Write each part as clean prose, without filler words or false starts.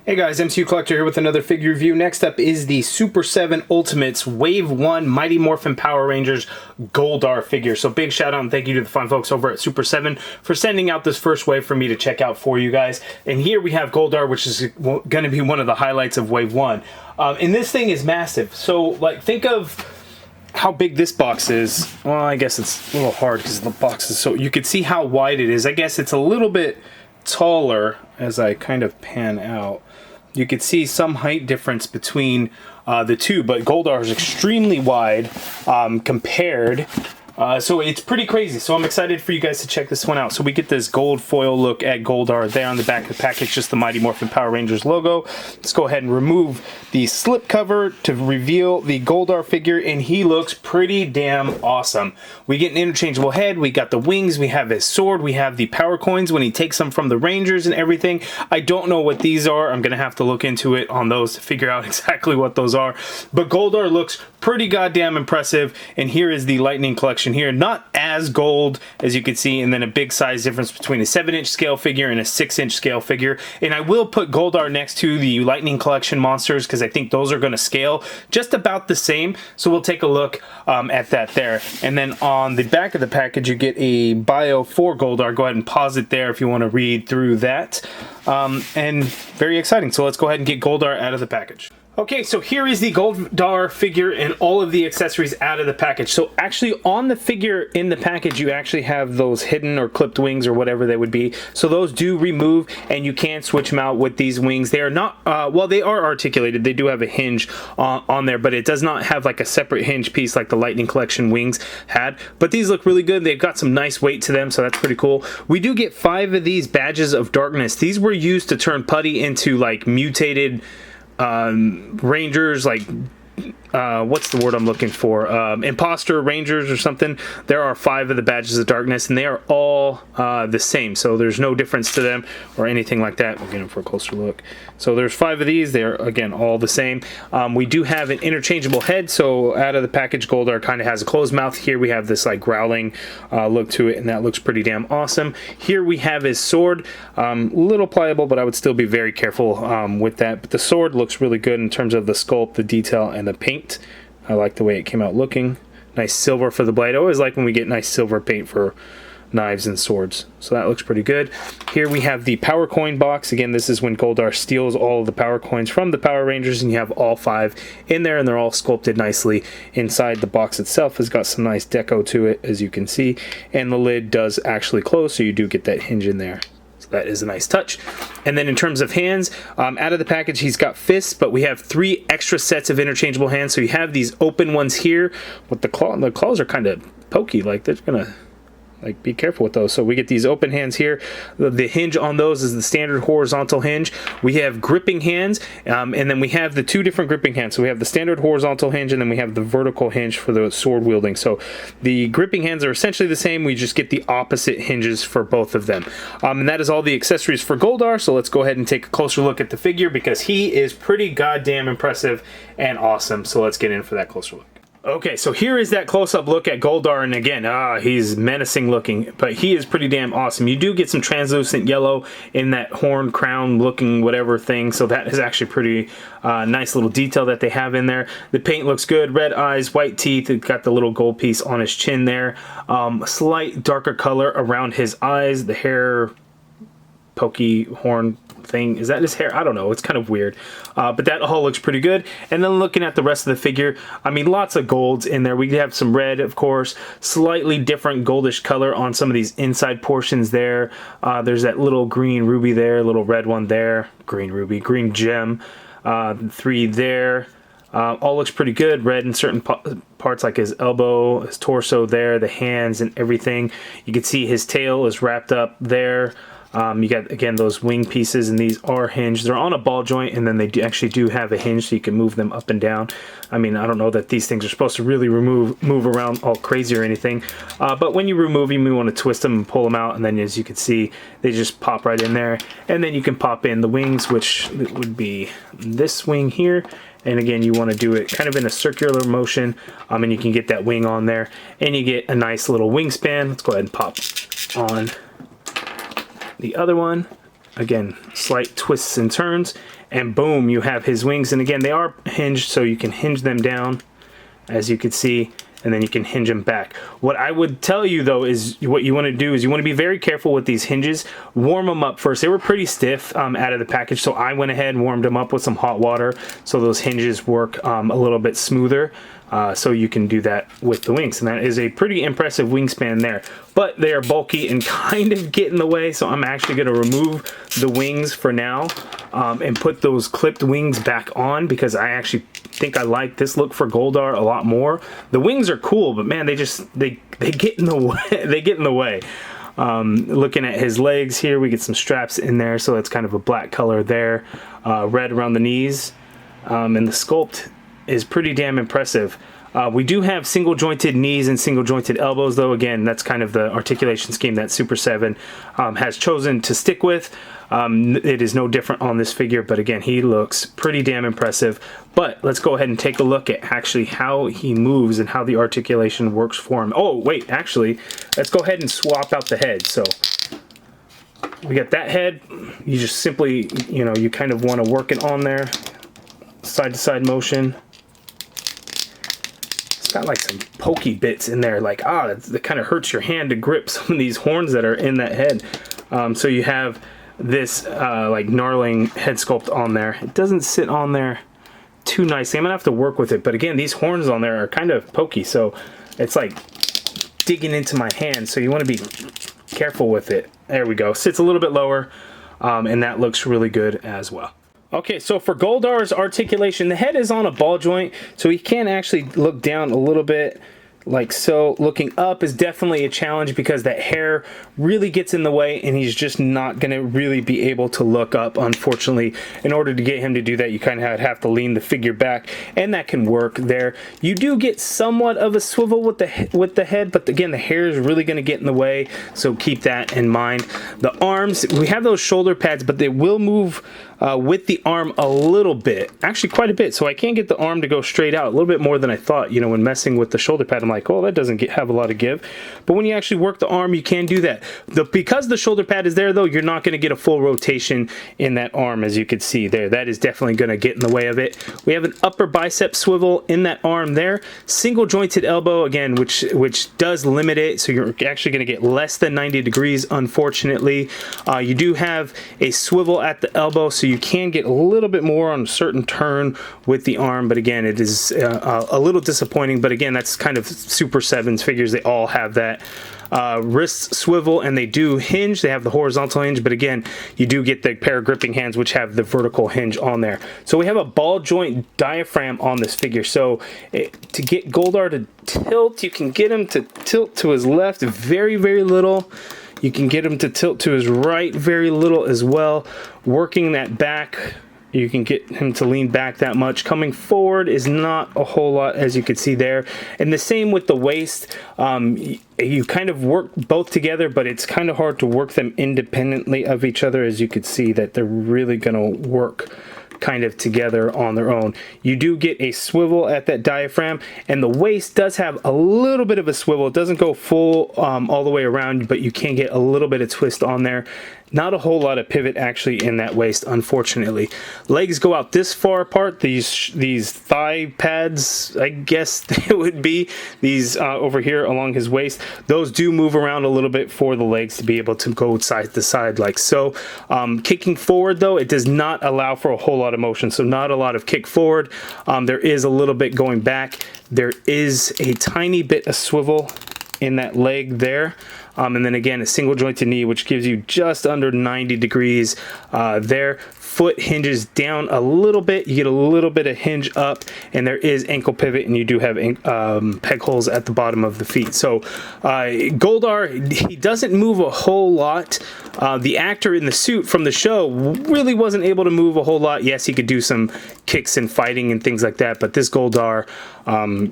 Hey guys, MCU Collector here with another figure review. Next up is the Super7 Ultimates Wave 1 Mighty Morphin Power Rangers Goldar figure. So big shout out and thank you to the fine folks over at Super7 for sending out this first wave for me to check out for you guys. And here we have Goldar, which is going to be one of the highlights of Wave 1. And this thing is massive. So like think of how big this box is. Well, I guess it's a little hard because the box is so... You can see how wide it is. I guess it's a little bit taller as I kind of pan out. You can see some height difference between the two, but Goldar is extremely wide compared. So it's pretty crazy. So I'm excited for you guys to check this one out. So we get this gold foil look at Goldar there on the back of the package, just the Mighty Morphin Power Rangers logo. Let's go ahead and remove the slip cover to reveal the Goldar figure, and he looks pretty damn awesome. We get an interchangeable head, we got the wings, we have his sword, we have the power coins when he takes them from the Rangers and everything. I don't know what these are. I'm gonna have to look into it on those to figure out exactly what those are. But Goldar looks pretty goddamn impressive, and here is the Lightning Collection here, not as gold as you can see, and then a big size difference between a 7-inch scale figure and a 6-inch scale figure. And I will put Goldar next to the Lightning Collection monsters because I think those are going to scale just about the same. So we'll take a look at that there. And then on the back of the package you get a bio for Goldar. Go ahead and pause it there if you want to read through that. And very exciting. So let's go ahead and get Goldar out of the package. Okay, so here is the Goldar figure and all of the accessories out of the package. So actually on the figure in the package, you actually have those hidden or clipped wings or whatever they would be. So those do remove and you can switch them out with these wings. They are not, well, they are articulated. They do have a hinge on there, but it does not have like a separate hinge piece like the Lightning Collection wings had. But these look really good. They've got some nice weight to them, so that's pretty cool. We do get 5 of these badges of darkness. These were used to turn Putty into like mutated Rangers, like what's the word I'm looking for, imposter Rangers or something. There are 5 of the badges of darkness and they are all the same, so there's no difference to them or anything like that. We'll get them for a closer look. So there's 5 of these. They're again all the same. We do have an interchangeable head, so out of the package Goldar kind of has a closed mouth. Here we have this like growling look to it, and that looks pretty damn awesome. Here we have his sword, little pliable, but I would still be very careful with that. But the sword looks really good in terms of the sculpt, the detail, and the paint. I like the way it came out looking. Nice silver for the blade. I always like when we get nice silver paint for knives and swords. So that looks pretty good. Here we have the power coin box. Again, this is when Goldar steals all of the power coins from the Power Rangers, and you have all 5 in there, and they're all sculpted nicely inside. The box itself has got some nice deco to it, as you can see, and the lid does actually close, so you do get that hinge in there. That is a nice touch. And then in terms of hands, out of the package he's got fists, but we have 3 extra sets of interchangeable hands. So you have these open ones here, but the claws are kind of pokey, like they're gonna like be careful with those. So we get these open hands here. The hinge on those is the standard horizontal hinge. We have gripping hands, and then we have the 2 different gripping hands. So we have the standard horizontal hinge, and then we have the vertical hinge for the sword wielding. So the gripping hands are essentially the same. We just get the opposite hinges for both of them. And that is all the accessories for Goldar. So let's go ahead and take a closer look at the figure because he is pretty goddamn impressive and awesome. So let's get in for that closer look. Okay, so here is that close-up look at Goldar, and again, he's menacing looking, but he is pretty damn awesome. You do get some translucent yellow in that horn crown looking whatever thing, so that is actually pretty nice little detail that they have in there. The paint looks good, red eyes, white teeth, it's got the little gold piece on his chin there, slight darker color around his eyes, the hair, pokey horn thing. Is that his hair? I don't know. It's kind of weird. But that all looks pretty good. And then looking at the rest of the figure, I mean, lots of golds in there. We have some red, of course, slightly different goldish color on some of these inside portions there. There's that little green ruby there, little red one there, green ruby, green gem, 3 there. All looks pretty good. Red in certain parts like his elbow, his torso there, the hands and everything. You can see his tail is wrapped up there. You got, again, those wing pieces, and these are hinged. They're on a ball joint, and then they actually do have a hinge, so you can move them up and down. I mean, I don't know that these things are supposed to really move around all crazy or anything, but when you remove them, you want to twist them and pull them out, and then as you can see, they just pop right in there. And then you can pop in the wings, which would be this wing here. And again, you want to do it kind of in a circular motion, and you can get that wing on there, and you get a nice little wingspan. Let's go ahead and pop on the other one. again, slight twists and turns, and boom, you have his wings. And again, they are hinged, so you can hinge them down, as you can see, and then you can hinge them back. What I would tell you though is what you want to do is you want to be very careful with these hinges. Warm them up first. They were pretty stiff out of the package, so I went ahead and warmed them up with some hot water so those hinges work a little bit smoother. So you can do that with the wings, and that is a pretty impressive wingspan there. But they are bulky and kind of get in the way, so I'm actually going to remove the wings for now and put those clipped wings back on, because I actually think I like this look for Goldar a lot more. The wings are cool, but man, they get in the way. They get in the way. Looking at his legs here, we get some straps in there, so that's kind of a black color there, red around the knees, and the sculpt is pretty damn impressive. We do have single jointed knees and single jointed elbows though. Again, that's kind of the articulation scheme that Super 7 has chosen to stick with. It is no different on this figure, but again, he looks pretty damn impressive. But let's go ahead and take a look at actually how he moves and how the articulation works for him. Oh wait, actually, let's go ahead and swap out the head. So we got that head. You just simply, you kind of want to work it on there, side to side motion. It's got like some pokey bits in there, like that kind of hurts your hand to grip some of these horns that are in that head. So you have this like gnarling head sculpt on there. It doesn't sit on there too nicely. I'm gonna have to work with it, but again, these horns on there are kind of pokey, so it's like digging into my hand, so you want to be careful with it. There we go. Sits a little bit lower, and that looks really good as well. Okay, so for Goldar'S Articulation, the head is on a ball joint, so he can actually look down a little bit like so. Looking up is definitely a challenge because that hair really gets in the way, and he's just not going to really be able to look up, unfortunately. In order to get him to do that, you kind of have to lean the figure back, and that can work there. You do get somewhat of a swivel with the head, but again, the hair is really going to get in the way, so keep that in mind. The arms, we have those shoulder pads, but they will move with the arm a little bit, actually quite a bit, so I can't get the arm to go straight out, a little bit more than I thought. When messing with the shoulder pad, I'm like, oh, that doesn't have a lot of give. But when you actually work the arm, you can do that. Because the shoulder pad is there though, you're not going to get a full rotation in that arm, as you can see there. That is definitely going to get in the way of it. We have an upper bicep swivel in that arm there, single jointed elbow again, which does limit it, so you're actually going to get less than 90 degrees, unfortunately. You do have a swivel at the elbow, so you can get a little bit more on a certain turn with the arm, but again, it is a little disappointing. But again, that's kind of Super 7's figures. They all have that wrist swivel, and they do hinge. They have the horizontal hinge, but again, you do get the pair of gripping hands which have the vertical hinge on there. So we have a ball joint diaphragm on this figure. So to get Goldar to tilt, you can get him to tilt to his left very, very little. You can get him to tilt to his right very little as well. Working that back, you can get him to lean back that much. Coming forward is not a whole lot, as you can see there. And the same with the waist. You kind of work both together, but it's kind of hard to work them independently of each other, as you could see that they're really going to work kind of together on their own. You do get a swivel at that diaphragm, and the waist does have a little bit of a swivel. It doesn't go full all the way around, but you can get a little bit of twist on there. Not a whole lot of pivot actually in that waist, unfortunately. Legs go out this far apart. These thigh pads, I guess they would be, these over here along his waist, those do move around a little bit for the legs to be able to go side to side like so. Kicking forward though, it does not allow for a whole lot of motion, so not a lot of kick forward. There is a little bit going back. There is a tiny bit of swivel in that leg there. And then again, a single jointed knee, which gives you just under 90 degrees there. Foot hinges down a little bit. You get a little bit of hinge up, and there is ankle pivot, and you do have peg holes at the bottom of the feet. So Goldar, he doesn't move a whole lot. The actor in the suit from the show really wasn't able to move a whole lot. Yes, he could do some kicks and fighting and things like that, but this Goldar,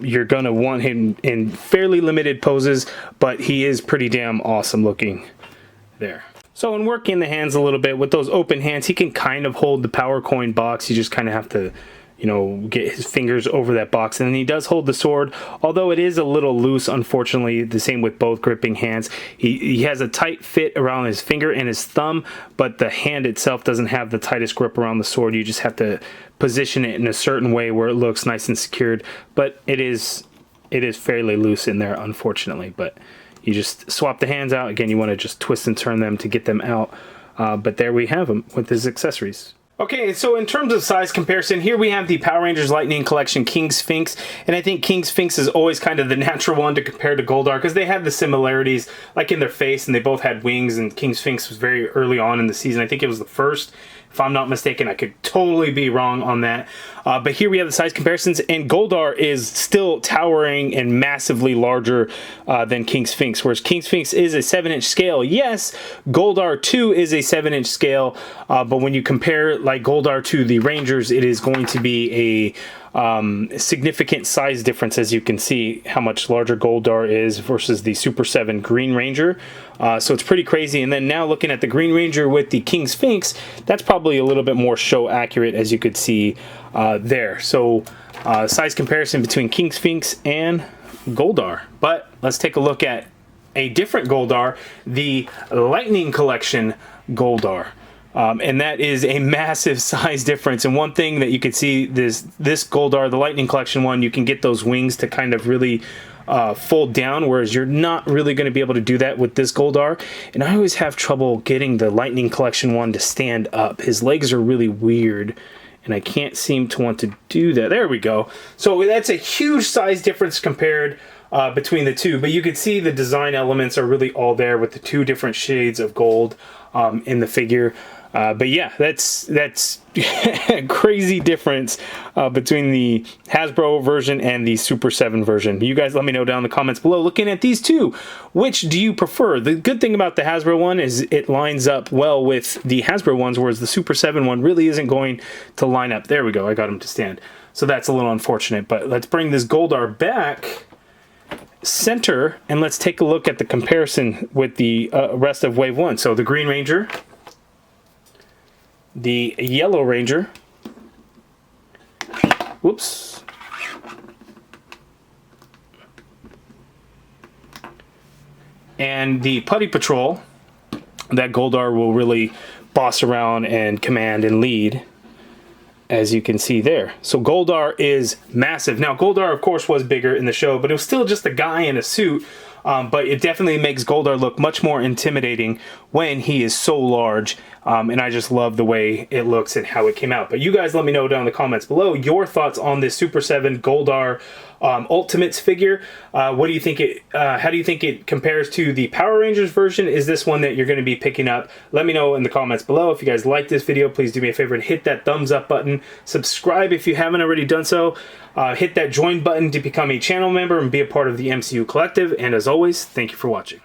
you're gonna want him in fairly limited poses, but he is pretty damn awesome looking there. So in working the hands a little bit with those open hands, he can kind of hold the power coin box. You just kind of have to you know, get his fingers over that box. And then he does hold the sword, although it is a little loose, unfortunately. The same with both gripping hands. He has a tight fit around his finger and his thumb, but the hand itself doesn't have the tightest grip around the sword. You just have to position it in a certain way where it looks nice and secured, but it is fairly loose in there, unfortunately. But you just swap the hands out. Again, you want to just twist and turn them to get them out. But there we have him with his accessories. Okay, so in terms of size comparison, here we have the Power Rangers Lightning Collection King Sphinx, and I think King Sphinx is always kind of the natural one to compare to Goldar because they have the similarities, like in their face, and they both had wings, and King Sphinx was very early on in the season. I think it was the first, if I'm not mistaken. I could totally be wrong on that. But here we have the size comparisons, and Goldar is still towering and massively larger than King Sphinx, whereas King Sphinx is a 7-inch scale. Yes, Goldar 2 is a 7-inch scale, but when you compare like Goldar to the Rangers, it is going to be a significant size difference, as you can see how much larger Goldar is versus the Super 7 Green Ranger. So it's pretty crazy. And then now looking at the Green Ranger with the King Sphinx, that's probably a little bit more show accurate, as you could see there. So size comparison between King Sphinx and Goldar. But let's take a look at a different Goldar, the Lightning Collection Goldar. And that is a massive size difference. And one thing that you can see, this Goldar, the Lightning Collection one, you can get those wings to kind of really fold down, whereas you're not really going to be able to do that with this Goldar. And I always have trouble getting the Lightning Collection one to stand up. His legs are really weird, and I can't seem to want to do that. There we go. So that's a huge size difference compared between the two, but you can see the design elements are really all there with the two different shades of gold in the figure. But yeah, that's a crazy difference between the Hasbro version and the Super 7 version. You guys let me know down in the comments below. Looking at these two, which do you prefer? The good thing about the Hasbro one is it lines up well with the Hasbro ones, whereas the Super 7 one really isn't going to line up. There we go, I got him to stand. So that's a little unfortunate, but let's bring this Goldar back center and let's take a look at the comparison with the rest of Wave 1. So the Green Ranger, the Yellow Ranger, whoops, and the Putty Patrol that Goldar will really boss around and command and lead, as you can see there. So Goldar is massive. Now Goldar of course was bigger in the show, but it was still just a guy in a suit. But it definitely makes Goldar look much more intimidating when he is so large, and I just love the way it looks and how it came out. But you guys let me know down in the comments below your thoughts on this Super 7 Goldar Ultimates figure. What do you think how do you think it compares to the Power Rangers version? Is this one that you're going to be picking up? Let me know in the comments below. If you guys like this video, please do me a favor and hit that thumbs up button. Subscribe if you haven't already done so. Hit that join button to become a channel member and be a part of the MCU Collective. And as always, thank you for watching.